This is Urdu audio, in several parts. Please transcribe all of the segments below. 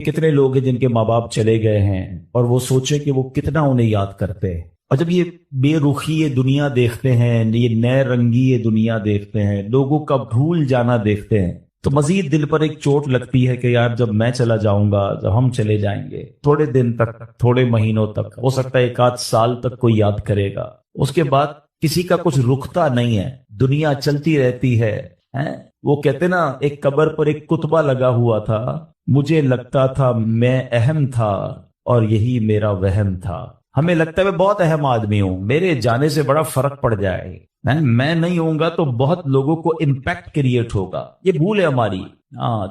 کتنے لوگ ہیں جن کے ماں باپ چلے گئے ہیں اور وہ سوچے کہ وہ کتنا انہیں یاد کرتے ہیں، اور جب یہ بے رخی یہ دنیا دیکھتے ہیں، یہ نئے رنگی یہ دنیا دیکھتے ہیں، لوگوں کا بھول جانا دیکھتے ہیں، تو مزید دل پر ایک چوٹ لگتی ہے کہ یار جب میں چلا جاؤں گا، جب ہم چلے جائیں گے، تھوڑے دن تک، تھوڑے مہینوں تک، ہو سکتا ہے 1 آدھ سال تک کوئی یاد کرے گا، اس کے بعد کسی کا کچھ رکتا نہیں ہے، دنیا چلتی رہتی ہے۔ وہ کہتے نا ایک قبر پر ایک کتبہ لگا ہوا تھا، مجھے لگتا تھا میں اہم تھا اور یہی میرا وہم تھا۔ ہمیں لگتا ہے میں بہت اہم آدمی ہوں، میرے جانے سے بڑا فرق پڑ جائے، میں نہیں ہوں گا تو بہت لوگوں کو امپیکٹ کریٹ ہوگا، یہ بھول ہے ہماری۔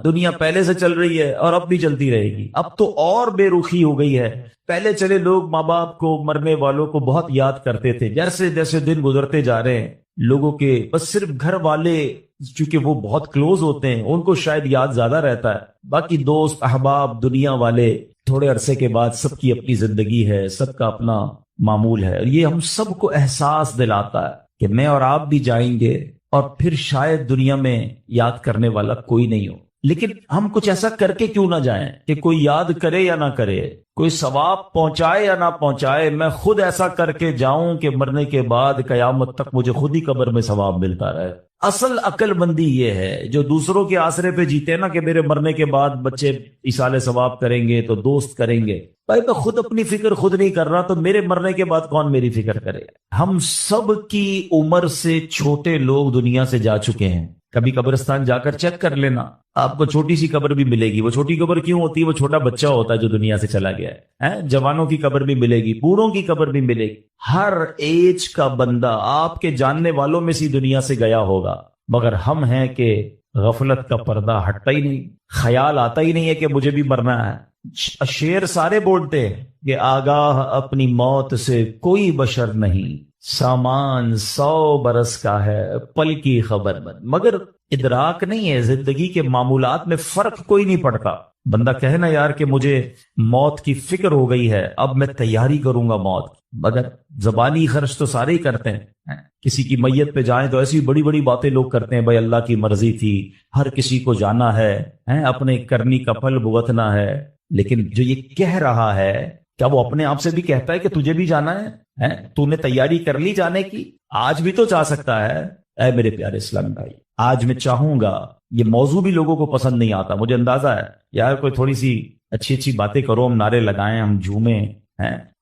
دنیا پہلے سے چل رہی ہے اور اب بھی چلتی رہے گی، اب تو اور بے رخی ہو گئی ہے۔ پہلے چلے لوگ ماں باپ کو، مرنے والوں کو بہت یاد کرتے تھے، جیسے جیسے دن گزرتے جا رہے ہیں لوگوں کے بس صرف گھر والے، چونکہ وہ بہت کلوز ہوتے ہیں، ان کو شاید یاد زیادہ رہتا ہے، باقی دوست احباب دنیا والے تھوڑے عرصے کے بعد سب کی اپنی زندگی ہے، سب کا اپنا معمول ہے، اور یہ ہم سب کو احساس دلاتا ہے کہ میں اور آپ بھی جائیں گے اور پھر شاید دنیا میں یاد کرنے والا کوئی نہیں ہو۔ لیکن ہم کچھ ایسا کر کے کیوں نہ جائیں کہ کوئی یاد کرے یا نہ کرے، کوئی ثواب پہنچائے یا نہ پہنچائے، میں خود ایسا کر کے جاؤں کہ مرنے کے بعد قیامت تک مجھے خود ہی قبر میں ثواب ملتا رہے۔ اصل عقل مندی یہ ہے، جو دوسروں کے آسرے پہ جیتے نا کہ میرے مرنے کے بعد بچے ایصال ثواب کریں گے تو دوست کریں گے، بھائی میں خود اپنی فکر خود نہیں کر رہا تو میرے مرنے کے بعد کون میری فکر کرے؟ ہم سب کی عمر سے چھوٹے لوگ دنیا سے جا چکے ہیں، کبھی قبرستان جا کر چیک کر لینا، آپ کو چھوٹی سی قبر بھی ملے گی۔ وہ چھوٹی قبر کیوں ہوتی ہے؟ وہ چھوٹا بچہ ہوتا ہے جو دنیا سے چلا گیا ہے۔ جوانوں کی قبر بھی ملے گی، بوڑھوں کی قبر بھی ملے گی، ہر ایج کا بندہ آپ کے جاننے والوں میں سی دنیا سے گیا ہوگا، مگر ہم ہیں کہ غفلت کا پردہ ہٹتا ہی نہیں، خیال آتا ہی نہیں ہے کہ مجھے بھی مرنا ہے۔ شعر سارے بولتے ہیں کہ آگاہ اپنی موت سے کوئی بشر نہیں، سامان 100 برس کا ہے پل کی خبر مند، مگر ادراک نہیں ہے، زندگی کے معمولات میں فرق کوئی نہیں پڑتا۔ بندہ کہے نا یار کہ مجھے موت کی فکر ہو گئی ہے، اب میں تیاری کروں گا موت کی، مگر زبانی خرچ تو سارے ہی کرتے ہیں۔ کسی کی میت پہ جائیں تو ایسی بڑی بڑی باتیں لوگ کرتے ہیں، بھائی اللہ کی مرضی تھی، ہر کسی کو جانا ہے، اپنے کرنی کا پھل بھگتنا ہے، لیکن جو یہ کہہ رہا ہے کیا وہ اپنے آپ سے بھی کہتا ہے کہ تجھے بھی جانا ہے؟ تو نے تیاری کر لی جانے کی؟ آج بھی تو جا سکتا ہے۔ اے میرے پیارے اسلام بھائی، آج میں چاہوں گا، یہ موضوع بھی لوگوں کو پسند نہیں آتا، مجھے اندازہ ہے، یار کوئی تھوڑی سی اچھی اچھی باتیں کرو، ہم نعرے لگائیں، ہم جھومیں،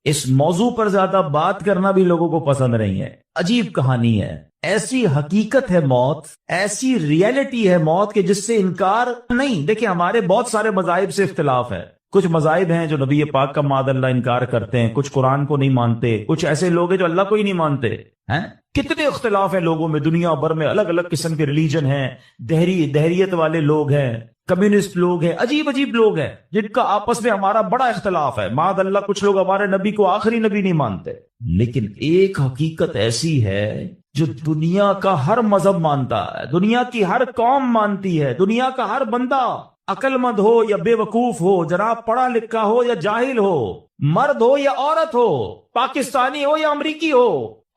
اس موضوع پر زیادہ بات کرنا بھی لوگوں کو پسند نہیں ہے۔ عجیب کہانی ہے، ایسی حقیقت ہے موت، ایسی ریئلٹی ہے موت کہ جس سے انکار نہیں۔ دیکھیں ہمارے بہت سارے مذاہب سے اختلاف ہے، کچھ مذاہب ہیں جو نبی پاک کا معاذ اللہ انکار کرتے ہیں، کچھ قرآن کو نہیں مانتے، کچھ ایسے لوگ ہیں جو اللہ کو ہی نہیں مانتے ہیں۔ کتنے اختلاف ہیں لوگوں میں، دنیا بھر میں الگ الگ قسم کے ریلیجن ہیں، دہریت والے لوگ ہیں، کمیونسٹ لوگ ہیں، عجیب عجیب لوگ ہیں جن کا آپس میں ہمارا بڑا اختلاف ہے، معاذ اللہ کچھ لوگ ہمارے نبی کو آخری نبی نہیں مانتے۔ لیکن ایک حقیقت ایسی ہے جو دنیا کا ہر مذہب مانتا ہے، دنیا کی ہر قوم مانتی ہے، دنیا کا ہر بندہ، عقل مند ہو یا بے وقوف ہو، جناب پڑھا لکھا ہو یا جاہل ہو، مرد ہو یا عورت ہو، پاکستانی ہو یا امریکی ہو،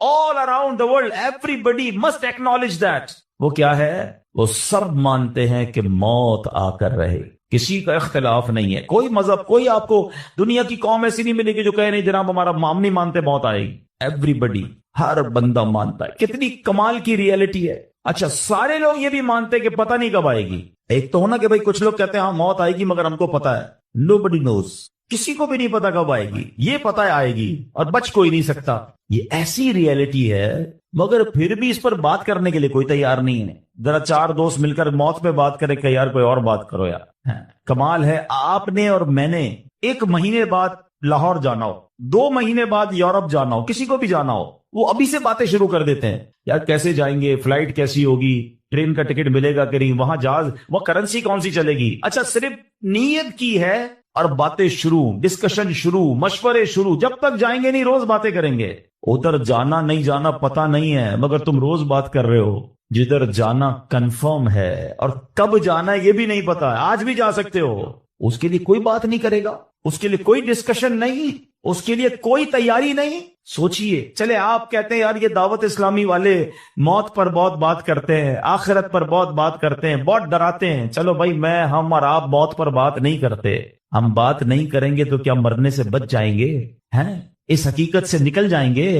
all around the world everybody must acknowledge that۔ وہ کیا ہے؟ وہ سب مانتے ہیں کہ موت آ کر رہے، کسی کا اختلاف نہیں ہے، کوئی مذہب، کوئی آپ کو دنیا کی قوم ایسی نہیں ملے گی جو کہے نہیں جناب ہمارا ہم نہیں مانتے موت آئے گی۔ ایوری ہر بندہ مانتا ہے، کتنی کمال کی ریئلٹی ہے۔ اچھا سارے لوگ یہ بھی مانتے کہ پتہ نہیں کب آئے گی، ایک تو ہونا کہ بھائی کچھ لوگ کہتے ہیں ہاں موت آئے گی مگر ہم کو پتا ہے، nobody knows، کسی کو بھی نہیں پتا کب آئے گی، یہ پتا ہے آئے گی اور بچ کوئی نہیں سکتا۔ یہ ایسی ریئلٹی ہے، مگر پھر بھی اس پر بات کرنے کے لیے کوئی تیار نہیں ہے۔ ذرا 4 دوست مل کر موت پہ بات کرے کہ یار کوئی اور بات کرو یار۔ کمال ہے، آپ نے اور میں نے 1 مہینے بعد لاہور جانا ہو، 2 مہینے بعد یورپ جانا ہو، کسی کو بھی جانا ہو، وہ ابھی سے باتیں شروع کر دیتے ہیں، یار کیسے جائیں گے، فلائٹ کیسی ہوگی، ٹرین کا ٹکٹ ملے گا کہ نہیں، وہاں جہاز، وہ کرنسی کون سی چلے گی۔ اچھا صرف نیت کی ہے اور باتیں شروع، ڈسکشن شروع، مشورے شروع، جب تک جائیں گے نہیں روز باتیں کریں گے۔ ادھر جانا نہیں جانا پتا نہیں ہے مگر تم روز بات کر رہے ہو، جدھر جانا کنفرم ہے اور کب جانا ہے یہ بھی نہیں پتا، آج بھی جا سکتے ہو، اس کے لیے کوئی بات نہیں کرے گا، اس کے لیے کوئی ڈسکشن نہیں، اس کے لیے کوئی تیاری نہیں۔ سوچئے، چلے آپ کہتے ہیں یار یہ دعوت اسلامی والے موت پر بہت بات کرتے ہیں، آخرت پر بہت بات کرتے ہیں، بہت ڈراتے ہیں، چلو بھائی ہم اور آپ موت پر بات نہیں کرتے، ہم بات نہیں کریں گے تو کیا مرنے سے بچ جائیں گے؟ ہیں اس حقیقت سے نکل جائیں گے؟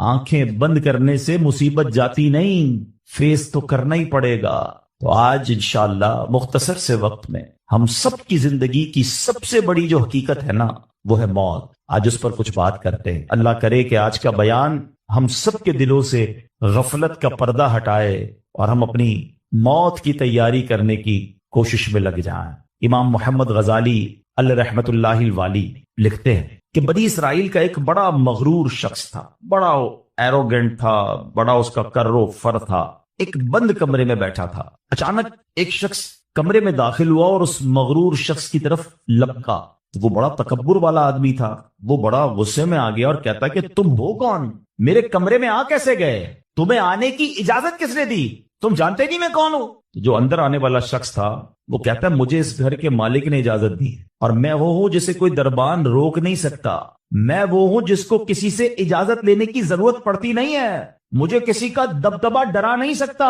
آنکھیں بند کرنے سے مصیبت جاتی نہیں، فیس تو کرنا ہی پڑے گا۔ تو آج انشاءاللہ مختصر سے وقت میں ہم سب کی زندگی کی سب سے بڑی جو حقیقت ہے نا، وہ ہے موت۔ آج اس پر کچھ بات کرتے ہیں۔ اللہ کرے کہ آج کا بیان ہم سب کے دلوں سے غفلت کا پردہ ہٹائے اور ہم اپنی موت کی تیاری کرنے کی کوشش میں لگ جائیں۔ امام محمد غزالی علیہ رحمت اللہ الوالی لکھتے ہیں کہ بنی اسرائیل کا ایک بڑا مغرور شخص تھا، بڑا ایروگنٹ تھا، بڑا اس کا کر و فر تھا۔ ایک بند کمرے میں بیٹھا تھا، اچانک ایک شخص کمرے میں داخل ہوا اور اس مغرور شخص کی طرف لپکا۔ وہ بڑا تکبر والا آدمی تھا، وہ بڑا غصے میں آ گیا اور کہتا کہ تم ہو کون؟ میرے کمرے میں آ کیسے گئے؟ تمہیں آنے کی اجازت کس نے دی؟ تم جانتے نہیں میں کون ہوں؟ جو اندر آنے والا شخص تھا وہ کہتا ہے مجھے اس گھر کے مالک نے اجازت دی اور میں وہ ہوں جسے کوئی دربان روک نہیں سکتا، میں وہ ہوں جس کو کسی سے اجازت لینے کی ضرورت پڑتی نہیں ہے، مجھے کسی کا دبدبا ڈرا نہیں سکتا،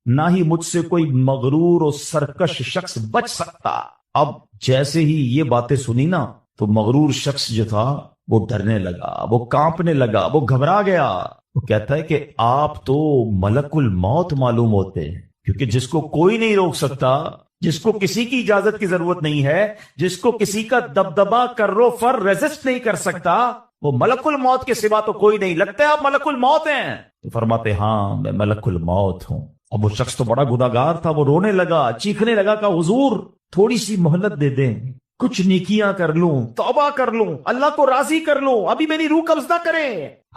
نہ ہی مجھ سے کوئی مغرور اور سرکش شخص بچ سکتا۔ اب جیسے ہی یہ باتیں سنی نا تو مغرور شخص جو تھا وہ ڈرنے لگا، وہ کانپنے لگا، وہ گھبرا گیا۔ وہ کہتا ہے کہ آپ تو ملک الموت معلوم ہوتے ہیں، کیونکہ جس کو کوئی نہیں روک سکتا، جس کو کسی کی اجازت کی ضرورت نہیں ہے، جس کو کسی کا دبدبا کرو فر ریزسٹ نہیں کر سکتا، وہ ملک الموت کے سوا تو کوئی نہیں۔ لگتا ہے آپ ملک الموت ہیں؟ تو فرماتے ہاں میں ملک الموت ہوں۔ اب وہ شخص تو بڑا گناہگار تھا، وہ رونے لگا، چیخنے لگا کہ حضور تھوڑی سی مہلت دے دیں، کچھ نیکیاں کر لوں، توبہ کر لوں، اللہ کو راضی کر لوں، ابھی میری روح قبض نہ کرے۔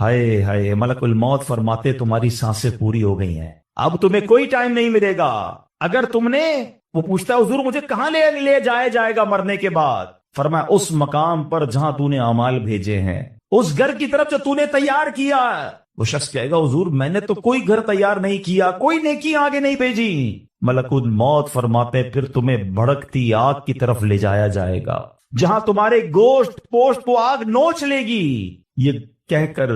ہائے ہائے، ملک الموت فرماتے تمہاری سانسیں پوری ہو گئی ہیں، اب تمہیں کوئی ٹائم نہیں ملے گا۔ اگر تم نے، وہ پوچھتا ہے حضور مجھے کہاں لے جایا جائے گا مرنے کے بعد؟ فرمایا اس مقام پر جہاں تو نے اعمال بھیجے ہیں، اس گھر کی طرف جو تو نے تیار کیا۔ وہ شخص کہے گا حضور میں نے تو کوئی گھر تیار نہیں کیا، کوئی نیکی آگے نہیں بھیجی۔ ملک الموت فرماتے پھر تمہیں بھڑکتی آگ کی طرف لے جایا جائے گا، جہاں تمہارے گوشت پوشت وہ آگ نوچ لے گی۔ یہ کہہ کر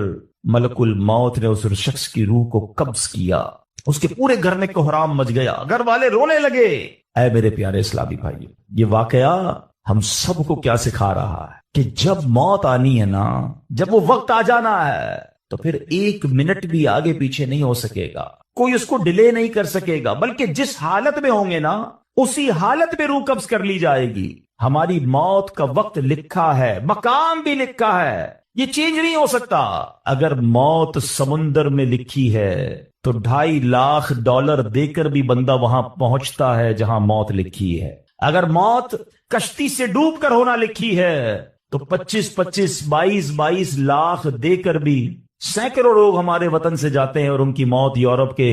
ملک الموت نے اس شخص کی روح کو قبض کیا، اس کے پورے گھر میں کوہرام مچ گیا، گھر والے رونے لگے۔ اے میرے پیارے اسلامی بھائی، یہ واقعہ ہم سب کو کیا سکھا رہا ہے کہ جب موت آنی ہے نا، جب وہ وقت آ جانا ہے تو پھر ایک منٹ بھی آگے پیچھے نہیں ہو سکے گا، کوئی اس کو ڈیلے نہیں کر سکے گا، بلکہ جس حالت میں ہوں گے نا اسی حالت میں روح قبض کر لی جائے گی۔ ہماری موت کا وقت لکھا ہے، مقام بھی لکھا ہے، یہ چینج نہیں ہو سکتا۔ اگر موت سمندر میں لکھی ہے تو $2.5 لاکھ دے کر بھی بندہ وہاں پہنچتا ہے جہاں موت لکھی ہے۔ اگر موت کشتی سے ڈوب کر ہونا لکھی ہے تو 22 لاکھ دے کر بھی سینکڑوں لوگ ہمارے وطن سے جاتے ہیں اور ان کی موت یورپ کے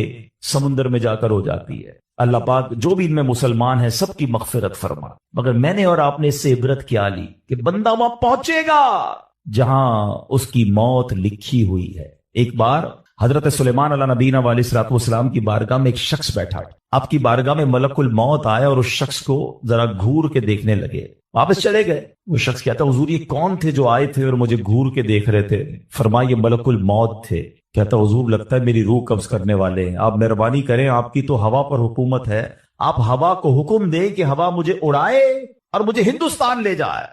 سمندر میں جا کر ہو جاتی ہے۔ اللہ پاک جو بھی ان میں مسلمان ہیں سب کی مغفرت فرما، مگر میں نے اور آپ نے اس سے عبرت کیا لی کہ بندہ وہاں پہنچے گا جہاں اس کی موت لکھی ہوئی ہے۔ ایک بار حضرت سلیمان علیہ نبینا علیہ الصلوۃ والسلام کی بارگاہ میں ایک شخص بیٹھا، آپ کی بارگاہ میں ملک الموت آیا اور اس شخص کو ذرا گھور کے دیکھنے لگے، واپس چلے گئے۔ وہ شخص کہتا حضور یہ کون تھے جو آئے تھے اور مجھے گھور کے دیکھ رہے تھے؟ فرمایا یہ ملک الموت تھے۔ کہتا حضور لگتا ہے میری روح قبض کرنے والے ہیں، آپ مہربانی کریں، آپ کی تو ہوا پر حکومت ہے، آپ ہوا کو حکم دیں کہ ہوا مجھے اڑائے اور مجھے ہندوستان لے جائے۔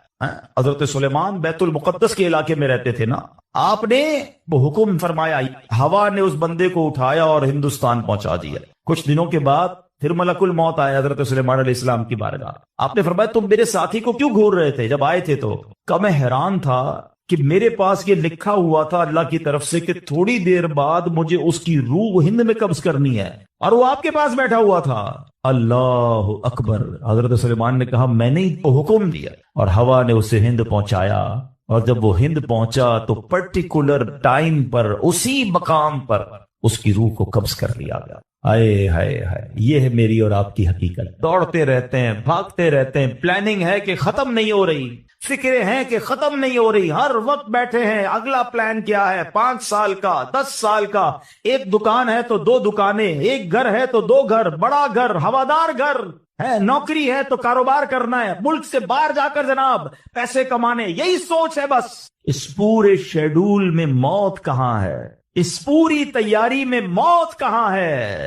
حضرت سلیمان بیت المقدس کے علاقے میں رہتے تھے نا، آپ نے وہ حکم فرمایا، ہوا نے اس بندے کو اٹھایا اور ہندوستان پہنچا دیا۔ کچھ دنوں کے بعد پھر ملک الموت آیا حضرت سلیمان علیہ السلام کی بارگاہ، آپ نے فرمایا تم میرے ساتھی کو کیوں گھور رہے تھے جب آئے تھے؟ تو میں حیران تھا کہ میرے پاس یہ لکھا ہوا تھا اللہ کی طرف سے کہ تھوڑی دیر بعد مجھے اس کی روح ہند میں قبض کرنی ہے، اور وہ آپ کے پاس بیٹھا ہوا تھا۔ اللہ اکبر! حضرت سلیمان نے کہا میں نے حکم دیا اور ہوا نے اسے ہند پہنچایا، اور جب وہ ہند پہنچا تو پرٹیکولر ٹائم پر اسی مقام پر اس کی روح کو قبض کر لیا گیا۔ ہائے ہائے ہائے، یہ ہے میری اور آپ کی حقیقت۔ دوڑتے رہتے ہیں، بھاگتے رہتے ہیں، پلاننگ ہے کہ ختم نہیں ہو رہی، فکریں ہیں کہ ختم نہیں ہو رہی، ہر وقت بیٹھے ہیں اگلا پلان کیا ہے، 5 سال کا، 10 سال کا، ایک دکان ہے تو 2 دکانیں، ایک گھر ہے تو 2 گھر، بڑا گھر، ہوادار گھر ہے، نوکری ہے تو کاروبار کرنا ہے، ملک سے باہر جا کر جناب پیسے کمانے، یہی سوچ ہے بس۔ اس پورے شیڈول میں موت کہاں ہے؟ اس پوری تیاری میں موت کہاں ہے؟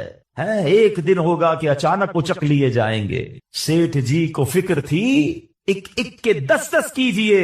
ایک دن ہوگا کہ اچانک اچک لیے جائیں گے۔ سیٹھ جی کو فکر تھی ایک ایک کے 10 کیجئے،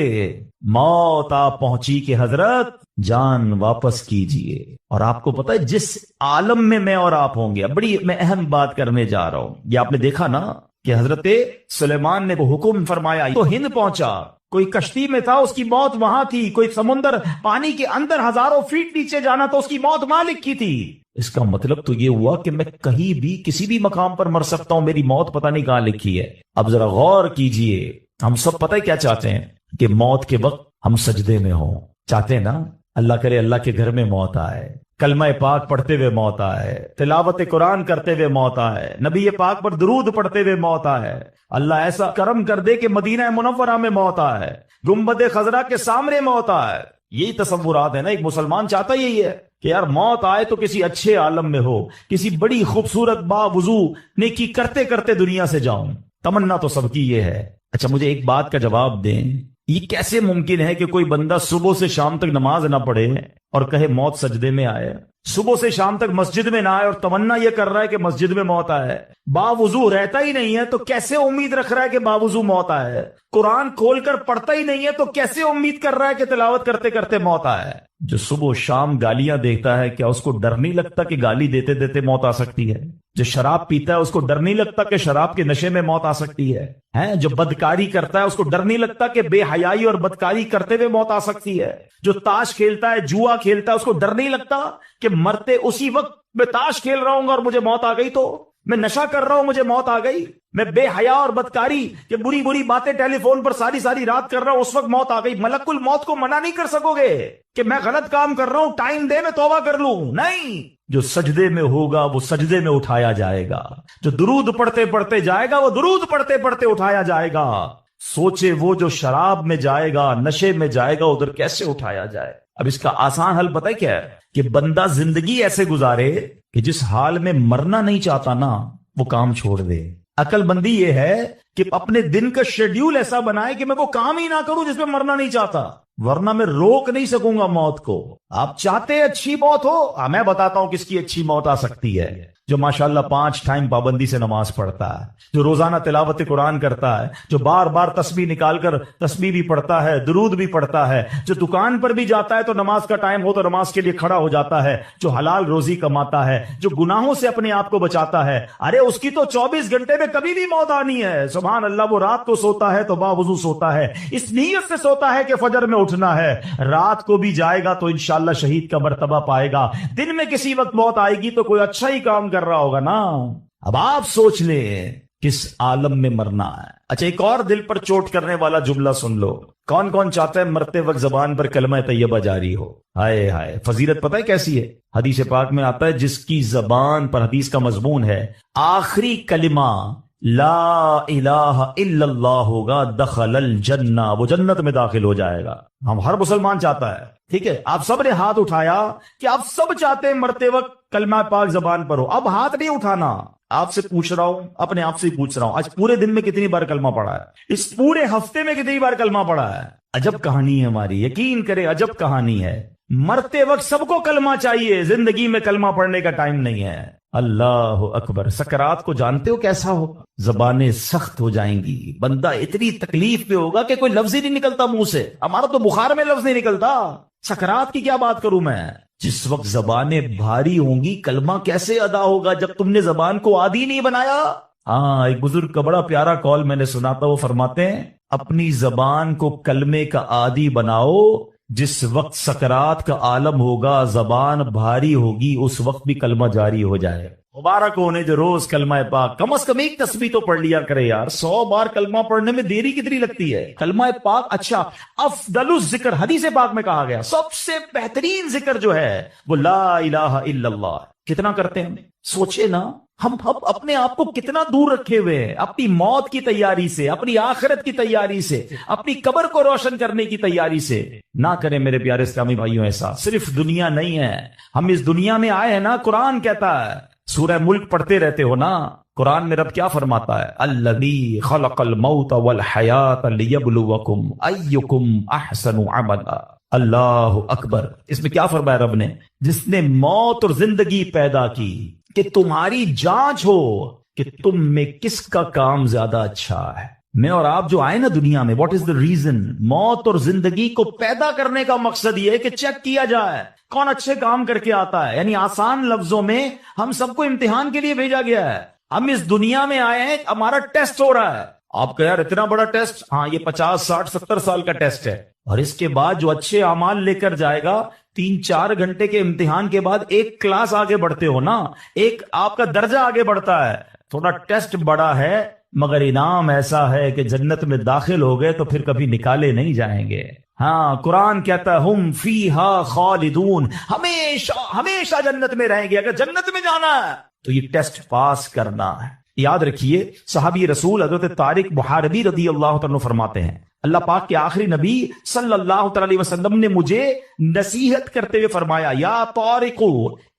موت آپ پہنچی کہ حضرت جان واپس کیجئے۔ اور آپ کو پتا ہے جس عالم میں میں اور آپ ہوں گے، بڑی میں اہم بات کرنے جا رہا ہوں، یہ آپ نے دیکھا نا کہ حضرت سلیمان نے وہ حکم فرمایا تو ہند پہنچا، کوئی کشتی میں تھا اس کی موت وہاں تھی، کوئی سمندر پانی کے اندر ہزاروں فیٹ نیچے جانا تو اس کی موت مالک کی تھی۔ اس کا مطلب تو یہ ہوا کہ میں کہیں بھی کسی بھی مقام پر مر سکتا ہوں، میری موت پتہ نہیں کہاں لکھی ہے۔ اب ذرا غور کیجئے، ہم سب پتہ ہے کیا چاہتے ہیں کہ موت کے وقت ہم سجدے میں ہوں، چاہتے ہیں نا؟ اللہ کرے اللہ کے گھر میں موت آئے، کلمہ پاک پڑھتے ہوئے موت آئے، تلاوت قرآن کرتے ہوئے موت آئے، نبی پاک پر درود پڑھتے ہوئے موت آئے، اللہ ایسا کرم کر دے کہ مدینہ منورہ میں موت آئے، گنبد خضرا کے سامنے موت آئے۔ یہی تصورات ہے نا، ایک مسلمان چاہتا یہی ہے کہ یار موت آئے تو کسی اچھے عالم میں ہو، کسی بڑی خوبصورت باوضو نیکی کرتے کرتے دنیا سے جاؤں۔ تمنا تو سب کی یہ ہے۔ اچھا مجھے ایک بات کا جواب دیں، یہ کیسے ممکن ہے کہ کوئی بندہ صبح سے شام تک نماز نہ پڑھے اور کہے موت سجدے میں آئے؟ صبح سے شام تک مسجد میں نہ آئے اور تمنا یہ کر رہا ہے کہ مسجد میں موت آئے، باوضو رہتا ہی نہیں ہے تو کیسے امید رکھ رہا ہے کہ باوضو موت آئے، قرآن کھول کر پڑھتا ہی نہیں ہے تو کیسے امید کر رہا ہے کہ تلاوت کرتے کرتے موت آئے؟ جو صبح و شام گالیاں دیکھتا ہے کیا اس کو ڈر نہیں لگتا کہ گالی دیتے دیتے موت آ سکتی ہے؟ جو شراب پیتا ہے اس کو ڈر نہیں لگتا کہ شراب کے نشے میں موت آ سکتی ہے؟ جو بدکاری کرتا ہے اس کو ڈر نہیں لگتا کہ بے حیائی اور بدکاری کرتے ہوئے موت آ سکتی ہے؟ جو تاش کھیلتا ہے، جوا کھیلتا ہے، اس کو ڈر نہیں لگتا کہ مرتے اسی وقت میں تاش کھیل رہا ہوں گا اور مجھے موت آ گئی، تو میں نشہ کر رہا ہوں مجھے موت آ گئی، میں بے حیا اور بدکاری کہ بری بری باتیں ٹیلی فون پر ساری رات کر رہا ہوں اس وقت موت آ گئی، ملک الموت کو منع نہیں کر سکو گے کہ میں غلط کام کر رہا ہوں، ٹائم دے میں توبہ کر لوں؟ نہیں، جو سجدے میں ہوگا وہ سجدے میں اٹھایا جائے گا، جو درود پڑھتے پڑھتے جائے گا وہ درود پڑھتے پڑھتے اٹھایا جائے گا۔ سوچے وہ جو شراب میں جائے گا، نشے میں جائے گا، ادھر کیسے اٹھایا جائے؟ اب اس کا آسان حل پتہ ہے کیا ہے؟ کہ بندہ زندگی ایسے گزارے کہ جس حال میں مرنا نہیں چاہتا نا وہ کام چھوڑ دے۔ عقل مندی یہ ہے کہ اپنے دن کا شیڈیول ایسا بنائے کہ میں وہ کام ہی نہ کروں جس میں مرنا نہیں چاہتا، ورنہ میں روک نہیں سکوں گا موت کو۔ آپ چاہتے اچھی موت ہو؟ میں بتاتا ہوں کس کی اچھی موت آ سکتی ہے۔ جو ماشاءاللہ 5 ٹائم پابندی سے نماز پڑھتا ہے، جو روزانہ تلاوت قرآن کرتا ہے، جو بار بار تسبیح نکال کر تسبیح بھی پڑھتا ہے، درود بھی پڑھتا ہے، جو دکان پر بھی جاتا ہے تو نماز کا ٹائم ہو تو نماز کے لیے کھڑا ہو جاتا ہے، جو حلال روزی کماتا ہے، جو گناہوں سے اپنے آپ کو بچاتا ہے، ارے اس کی تو 24 گھنٹے میں کبھی بھی موت آنی ہے۔ سبحان اللہ، وہ رات کو سوتا ہے تو باوضو سوتا ہے، اس نیت سے سوتا ہے کہ فجر میں اٹھنا ہے، رات کو بھی جائے گا تو انشاءاللہ شہید کا مرتبہ پائے گا، دن میں کسی وقت موت آئے گی تو کوئی اچھا ہی کام کر رہا ہوگا نا۔ اب آپ سوچ لیں کس عالم میں مرنا ہے۔ اچھا ایک اور دل پر چوٹ کرنے والا جملہ سن لو، کون کون چاہتا ہے مرتے وقت زبان پر کلمہ طیبہ جاری ہو؟ ہائے ہائے، فضیلت پتہ ہے کیسی ہے؟ حدیث پاک میں آتا ہے جس کی زبان پر، حدیث کا مضمون ہے، آخری کلمہ لا الہ الا اللہ ہوگا، دخل الجنہ، وہ جنت میں داخل ہو جائے گا۔ ہم ہر مسلمان چاہتا ہے، ٹھیک ہے؟ آپ سب نے ہاتھ اٹھایا کہ آپ سب چاہتے ہیں مرتے وقت کلمہ پاک زبان پر ہو۔ اب ہاتھ نہیں اٹھانا، آپ سے پوچھ رہا ہوں، اپنے آپ سے پوچھ رہا ہوں، آج پورے دن میں کتنی بار کلمہ پڑھا ہے؟ اس پورے ہفتے میں کتنی بار کلمہ پڑھا ہے؟ عجب کہانی ہے ہماری، یقین کرے عجب کہانی ہے۔ مرتے وقت سب کو کلمہ چاہیے، زندگی میں کلمہ پڑھنے کا ٹائم نہیں ہے۔ اللہ اکبر۔ سکرات کو جانتے ہو کیسا ہوگا؟ زبانیں سخت ہو جائیں گی، بندہ اتنی تکلیف پہ ہوگا کہ کوئی لفظ ہی نہیں نکلتا منہ سے۔ ہمارا تو بخار میں لفظ نہیں نکلتا، سکرات کی کیا بات کروں میں؟ جس وقت زبانیں بھاری ہوں گی کلمہ کیسے ادا ہوگا جب تم نے زبان کو عادی نہیں بنایا؟ ہاں، ایک بزرگ کا بڑا پیارا قول میں نے سنا تھا، وہ فرماتے ہیں اپنی زبان کو کلمے کا عادی بناؤ، جس وقت سکرات کا عالم ہوگا زبان بھاری ہوگی اس وقت بھی کلمہ جاری ہو جائے۔ مبارک ہونے جو روز کلمہ پاک کم از کم ایک تسبیح تو پڑھ لیا کرے یار۔ 100 بار کلمہ پڑھنے میں دیری کتنی لگتی ہے؟ کلمہ پاک اچھا، افضل الذکر، حدیث پاک میں کہا گیا سب سے بہترین ذکر جو ہے وہ لا الہ الا اللہ۔ کتنا کرتے ہیں؟ سوچے نا، ہم اپنے آپ کو کتنا دور رکھے ہوئے ہیں اپنی موت کی تیاری سے، اپنی آخرت کی تیاری سے، اپنی قبر کو روشن کرنے کی تیاری سے۔ نہ کریں میرے پیارے اسلامی بھائیوں ایسا۔ صرف دنیا نہیں ہے، ہم اس دنیا میں آئے ہیں نا، قرآن کہتا ہے، سورہ ملک پڑھتے رہتے ہو نا، قرآن میں رب کیا فرماتا ہے؟ الذی خلق الموت والحیات لیبلوکم ایکم احسن عملا۔ اللہ اکبر۔ اس میں کیا فرمایا رب نے؟ جس نے موت اور زندگی پیدا کی کہ تمہاری جانچ ہو کہ تم میں کس کا کام زیادہ اچھا ہے۔ میں اور آپ جو آئے نا دنیا میں, واٹ از دا ریزن؟ موت اور زندگی کو پیدا کرنے کا مقصد یہ ہے کہ چیک کیا جائے کون اچھے کام کر کے آتا ہے. یعنی آسان لفظوں میں ہم سب کو امتحان کے لیے بھیجا گیا ہے. ہم اس دنیا میں آئے ہیں, ہمارا ٹیسٹ ہو رہا ہے. آپ کہ یار اتنا بڑا ٹیسٹ؟ ہاں, یہ 50 60 70 سال کا ٹیسٹ ہے. اور اس کے بعد جو اچھے اعمال لے کر جائے گا, 3-4 گھنٹے کے امتحان کے بعد ایک کلاس آگے بڑھتے ہو نا, ایک آپ کا درجہ آگے بڑھتا ہے. تھوڑا ٹیسٹ بڑا ہے مگر انعام ایسا ہے کہ جنت میں داخل ہو گئے تو پھر کبھی نکالے نہیں جائیں گے. ہاں, قرآن کہتا ہے ہم فیہا خالدون, ہمیشہ ہمیشہ جنت میں رہیں گے. اگر جنت میں جانا ہے تو یہ ٹیسٹ پاس کرنا ہے. یاد رکھیے, صحابی رسول حضرت طارق محاربی رضی اللہ عنہ فرماتے ہیں, اللہ پاک کے آخری نبی صلی اللہ تعالی علیہ وسلم نے مجھے نصیحت کرتے ہوئے فرمایا, یا طارق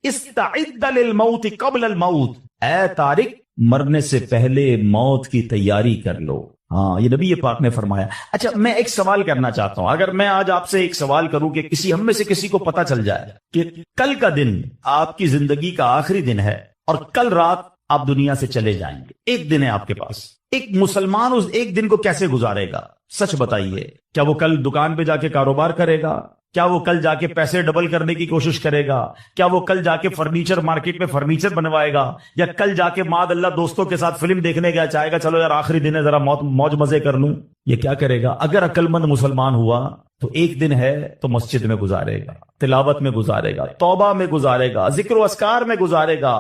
استعد للموت قبل الموت, اے طارق مرنے سے پہلے موت کی تیاری کر لو. ہاں, یہ نبی پاک نے فرمایا. اچھا, میں ایک سوال کرنا چاہتا ہوں. اگر میں آج آپ سے ایک سوال کروں کہ کسی ہم میں سے کسی کو پتا چل جائے کہ کل کا دن آپ کی زندگی کا آخری دن ہے اور کل رات آپ دنیا سے چلے جائیں گے, ایک دن ہے آپ کے پاس, ایک مسلمان اس ایک دن کو کیسے گزارے گا؟ سچ بتائیے. کیا وہ کل دکان پہ جا کے کاروبار کرے گا؟ کیا وہ کل جا کے پیسے ڈبل کرنے کی کوشش کرے گا؟ کیا وہ کل جا کے فرنیچر مارکیٹ میں فرنیچر بنوائے گا؟ یا کل جا کے ماد اللہ دوستوں کے ساتھ فلم دیکھنے گیا چاہے گا چلو یار آخری دن ہے ذرا موج مزے کر لوں؟ یہ کیا کرے گا؟ اگر عقل مند مسلمان ہوا تو ایک دن ہے تو مسجد میں گزارے گا, تلاوت میں گزارے گا, توبہ میں گزارے گا, ذکر و اذکار میں گزارے گا,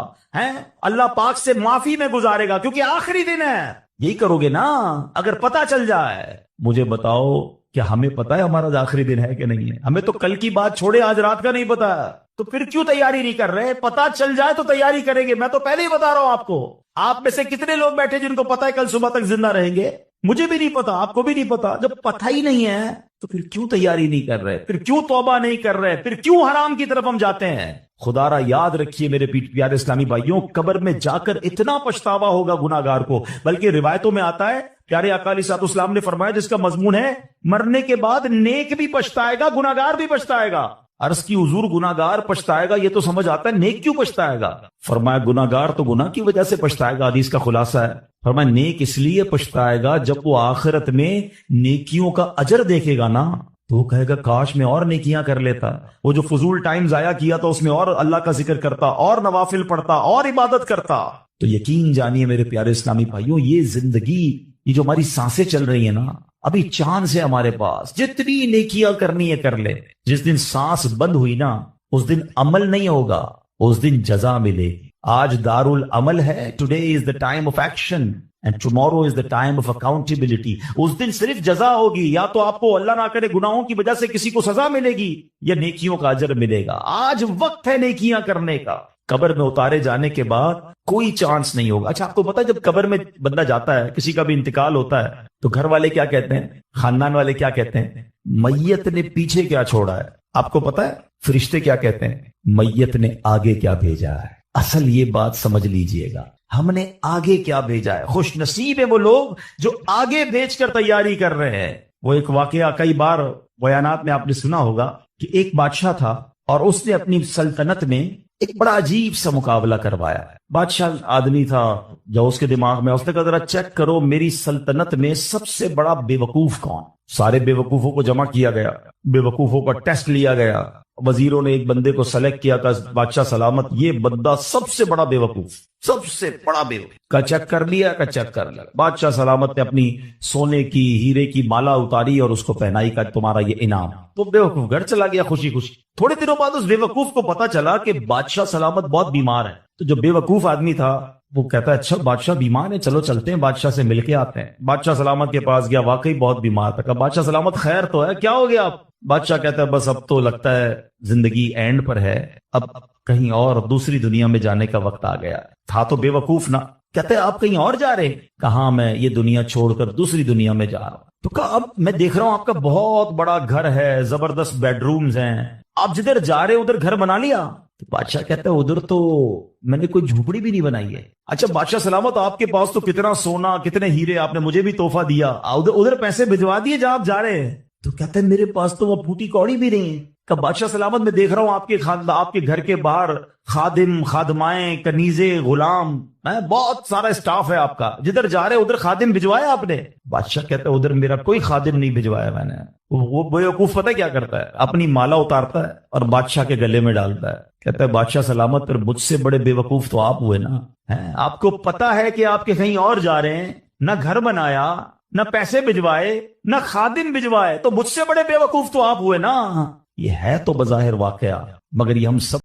اللہ پاک سے معافی میں گزارے گا, کیونکہ آخری دن ہے. یہی کرو گے نا اگر پتا چل جائے. مجھے بتاؤ کیا ہمیں پتا ہے ہمارا آخری دن ہے کہ نہیں ہے؟ ہمیں تو کل کی بات چھوڑے آج رات کا نہیں پتا, تو پھر کیوں تیاری نہیں کر رہے؟ پتا چل جائے تو تیاری کریں گے. میں تو پہلے ہی بتا رہا ہوں آپ کو. آپ میں سے کتنے لوگ بیٹھے جن کو پتا ہے کل صبح تک زندہ رہیں گے؟ مجھے بھی نہیں پتا, آپ کو بھی نہیں پتا. جب پتہ ہی نہیں ہے تو پھر کیوں تیاری نہیں کر رہے؟ پھر کیوں توبہ نہیں کر رہے؟ پھر کیوں حرام کی طرف ہم جاتے ہیں؟ خدا را یاد رکھیے میرے پیارے اسلامی بھائیوں, قبر میں جا کر اتنا پچھتاوا ہوگا گناہگار کو. بلکہ روایتوں میں آتا ہے, پیارے آقا علیہ الصلوۃ والسلام نے فرمایا جس کا مضمون ہے مرنے کے بعد نیک بھی پچھتائے گا گناہگار بھی پچھتائے گا. عرض کی حضور گناہگار پچھتائے گا یہ تو سمجھ آتا ہے, نیک کیوں پچھتائے گا؟ فرمایا گناہگار تو گناہ کی وجہ سے پچھتائے گا, حدیث کا خلاصہ ہے. فرمایا نیک اس لیے پچھتائے گا جب وہ آخرت میں نیکیوں کا اجر دیکھے گا نا, تو وہ کہے گا کاش میں اور نیکیاں کر لیتا, وہ جو فضول ٹائم ضائع کیا تھا اس میں اور اللہ کا ذکر کرتا, اور نوافل پڑھتا, اور عبادت کرتا. تو یقین جانیے میرے پیارے اسلامی بھائیوں, یہ زندگی, یہ جو ہماری سانسیں چل رہی ہیں نا, ابھی چاند سے ہمارے پاس جتنی نیکیاں کرنی ہے کر لے. جس دن سانس بند ہوئی نا اس دن عمل نہیں ہوگا, اس دن جزا ملے. آج دار العمل ہے, today is the time of action and tomorrow is the time of accountability. اس دن صرف جزا ہوگی, یا تو آپ کو اللہ نہ کرے گناہوں کی وجہ سے کسی کو سزا ملے گی یا نیکیوں کا اجر ملے گا. آج وقت ہے نیکیاں کرنے کا. قبر میں اتارے جانے کے بعد کوئی چانس نہیں ہوگا. اچھا آپ کو پتا ہے جب قبر میں بندہ جاتا ہے, کسی کا بھی انتقال ہوتا ہے, تو گھر والے کیا کہتے ہیں, خاندان والے کیا کہتے ہیں؟ میت نے پیچھے کیا چھوڑا ہے. آپ کو پتا ہے فرشتے کیا کہتے ہیں؟ میت نے آگے کیا بھیجا ہے. اصل یہ بات سمجھ لیجئے گا, ہم نے آگے کیا بھیجا ہے. خوش نصیب ہے وہ لوگ جو آگے بھیج کر تیاری کر رہے ہیں. وہ ایک واقعہ کئی بار بیانات میں آپ نے سنا ہوگا کہ ایک بادشاہ تھا اور اس نے اپنی سلطنت میں ایک بڑا عجیب سا مقابلہ کروایا. بادشاہ آدمی تھا, جو اس کے دماغ میں اس نے کہا ذرا چیک کرو میری سلطنت میں سب سے بڑا بے وقوف کون. سارے بے وقوفوں کو جمع کیا گیا, بے وقوفوں کا ٹیسٹ لیا گیا, وزیروں نے ایک بندے کو سلیکٹ کیا تھا, بادشاہ سلامت یہ بندہ سب سے بڑا بے وقوف, سب سے بڑا بے وقوف کا چیک کر لیا, کا چیک کر لیا. بادشاہ سلامت نے اپنی سونے کی ہیرے کی مالا اتاری اور اس کو پہنائی, کا تمہارا یہ انعام. تو بے وقوف گھر چلا گیا خوشی خوشی. تھوڑے دنوں بعد اس بے وقوف کو پتا چلا کہ بادشاہ سلامت بہت بیمار ہے. تو جو بے وقوف آدمی تھا وہ کہتا ہے اچھا بادشاہ بیمار ہے, چلو چلتے ہیں بادشاہ سے مل کے آتے ہیں. بادشاہ سلامت کے پاس گیا, واقعی بہت بیمار تھا. کہا بادشاہ سلامت خیر تو ہے, کیا ہو گیا آپ؟ بادشاہ کہتا ہے بس اب تو لگتا ہے زندگی اینڈ پر ہے, اب کہیں اور دوسری دنیا میں جانے کا وقت آ گیا. تھا تو بے وقوف نا. کہتے ہیں آپ کہیں اور جا رہے ہیں؟ کہا میں یہ دنیا چھوڑ کر دوسری دنیا میں جا رہا ہوں. تو کہا اب میں دیکھ رہا ہوں آپ کا بہت بڑا گھر ہے, زبردست بیڈ رومز ہیں, آپ جدھر جا رہے ادھر گھر بنا لیا؟ تو بادشاہ کہتا ہے ادھر تو میں نے کوئی جھوپڑی بھی نہیں بنائی ہے. اچھا بادشاہ سلامت آپ کے پاس تو کتنا سونا کتنے ہیرے, آپ نے مجھے بھی تحفہ دیا, ادھر پیسے بھجوا دیے جہاں آپ جا رہے ہیں. تو کہتا ہے میرے پاس تو وہ پھوٹی کوڑی بھی نہیں ہے. کہ بادشاہ سلامت میں دیکھ رہا ہوں آپ کے خاندان، آپ کے گھر کے باہر خادم، خادمائیں، کنیزے، غلام، بہت سارا اسٹاف ہے آپ کا، جدھر جا رہے ادھر خادم بھجوایا آپ نے؟ بادشاہ کہتا ہے ادھر میرا کوئی خادم نہیں بھجوایا میں نے۔ وہ بیوقوف پتہ کیا کرتا ہے؟ اپنی مالا اتارتا ہے اور بادشاہ کے گلے میں ڈالتا ہے، کہتا ہے بادشاہ سلامت پر مجھ سے بڑے بیوقوف تو آپ ہوئے نا، آپ کو پتا ہے کہ آپ کے کہیں اور جا رہے ہیں، نہ گھر بنایا، نہ پیسے بھجوائے، نہ خادم بھجوائے، تو مجھ سے بڑے بیوقوف تو آپ ہوئے نا۔ یہ ہے تو بظاہر واقعہ، مگر یہ ہم سب